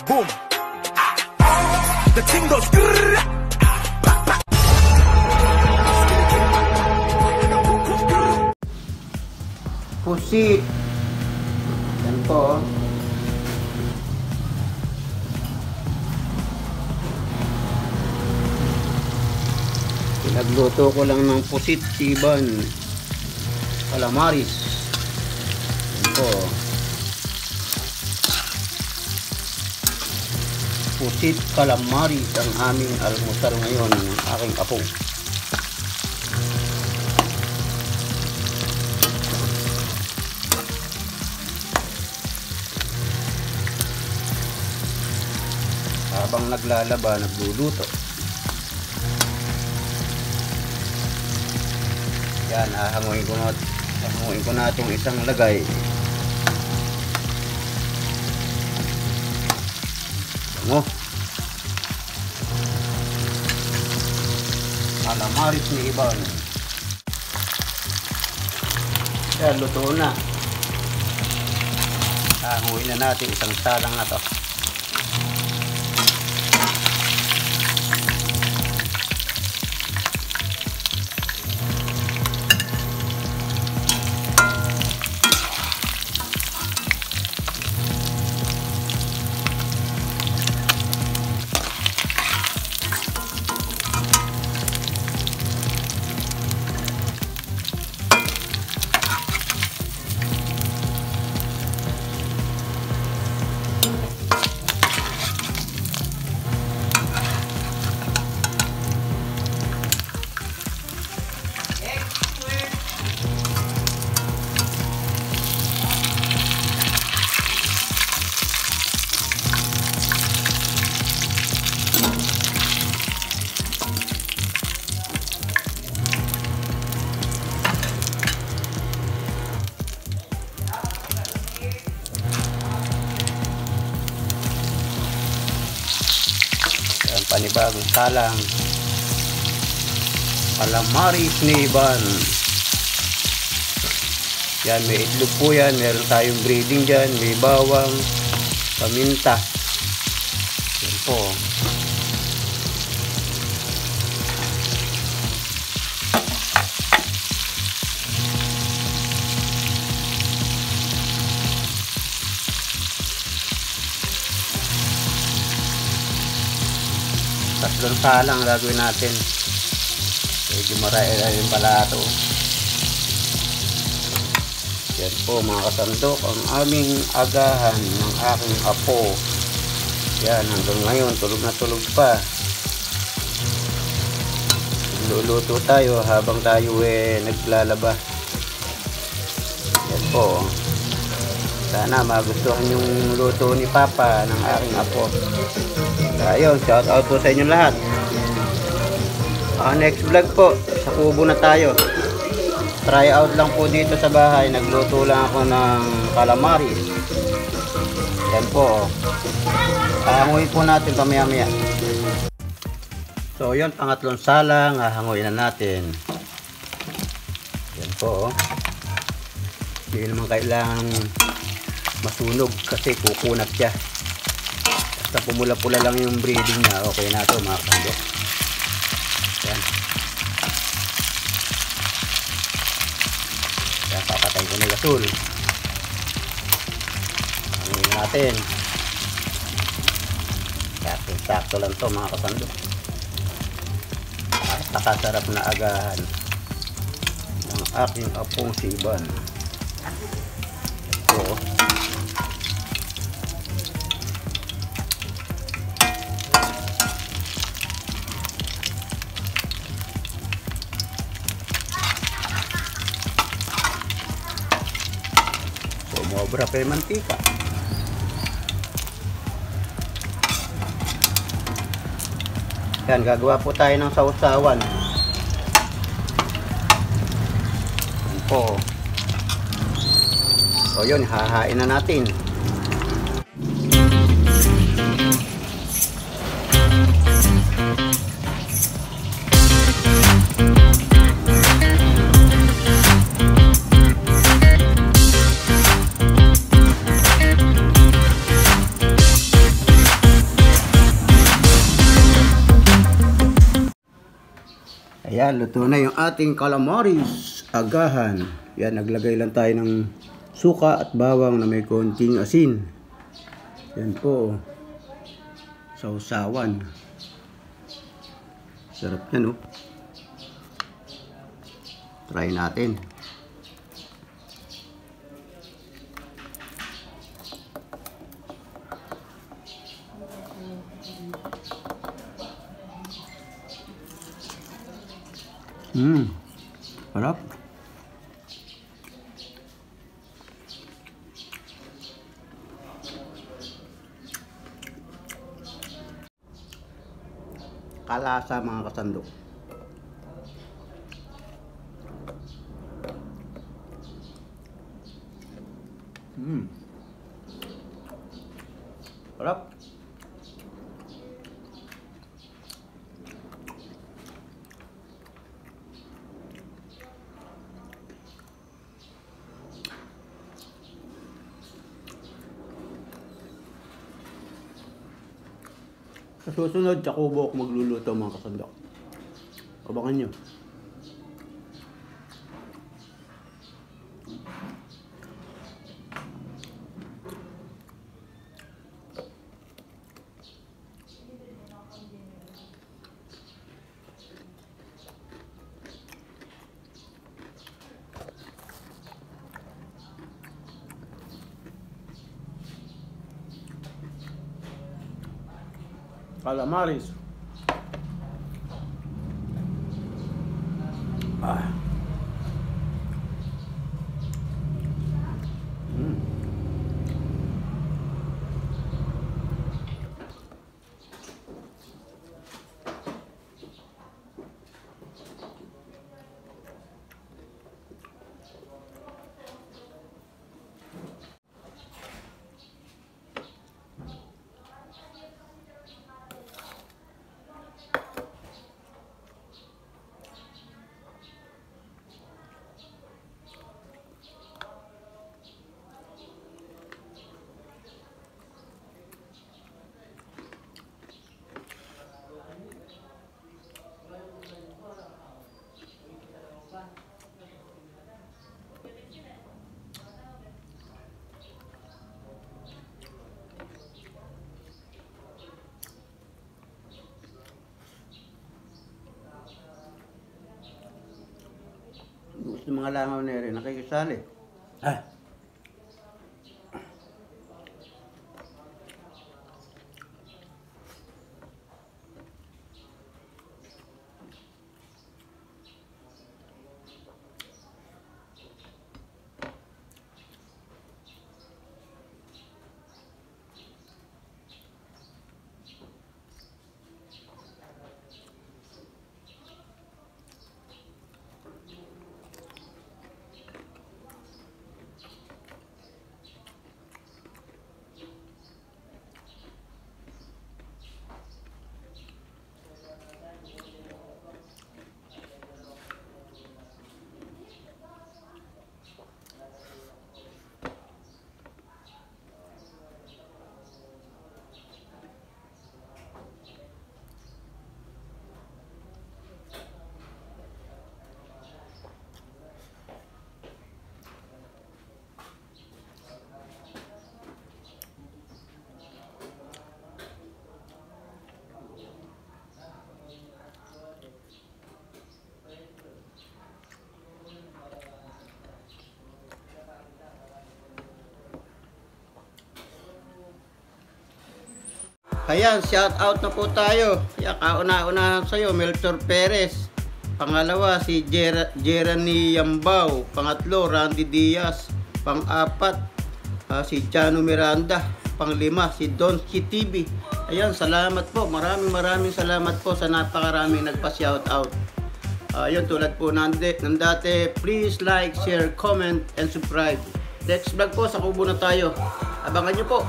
boom. The thing goes. Pusit. Yan po. Pinagluto ko lang ng pusit, siban, calamaris. Yan po. Pusit calamaris ang aming almusal ngayon ng aking apo. Habang naglalaba, nagluluto. Yan, hahanguin ko na itong isang lagay. Bango. Calamaris ni Iban. Yan, luto na. Hahanguin na natin isang salang na to. Panibagong salang calamaris ni Iban. Yan, may itlog po yan, meron tayong breading dyan, may bawang, paminta. Yan po. Tatlong salang gagawin natin. Medyo marami pala ito. Yan po mga kasandok, ang aming agahan ng aking apo. Yan, hanggang ngayon tulog na tulog pa. Luluto tayo habang tayo naglalaba. Yan po. Sana magustuhan yung luto ni Papa ng aking apo. Ayun, shout out po sa inyo lahat. Next vlog po, sa kubo na tayo. Try out lang po dito sa bahay. Nagluto lang ako ng calamaris. Yan po. Hahanguin po natin pamaya-maya. So yun, pangatlong salang, hahanguin na natin. Yan po. Hindi naman kailangan masunog kasi kukunat siya. Basta pumula-pula lang yung breading niya, okay na ito mga kasandok. Yan. Yan, papatayin ko na yung gasol. Hahanguin natin. Sakto lang to mga kasandok. At nakasarap na agahan ng aking apong si Iban. Ito. Sumobra pa yung mantika. Yan, gagawa po tayo ng sausawan. Yan po. So yun, hahain na natin. Ayan, luto na yung ating calamaris. Agahan. Yan, naglagay lang tayo ng suka at bawang na may konting asin. Yan po. Sausawan. Sarap yan, oh. Try natin. Sarap. Kalasa mga kasandok. Sarap. Sa susunod, sa kubo ako magluluto mga kasandok. Abangan nyo. Calamaris. Gusto mga langaw na rin, nakikisali. Ayan, shout out na po tayo. Kauna-una sa'yo, Melchor Perez. Pangalawa, si Jeremy Yambao. Pangatlo, Randy Diaz. Pang-apat, si Chano Miranda. Panglima, si Don TV. Ayan, salamat po. Maraming salamat po sa napakaraming nagpa-shout out. Yun, tulad po ng dati, please like, share, comment, and subscribe. Next vlog po, sa kubo na tayo. Abangan nyo po.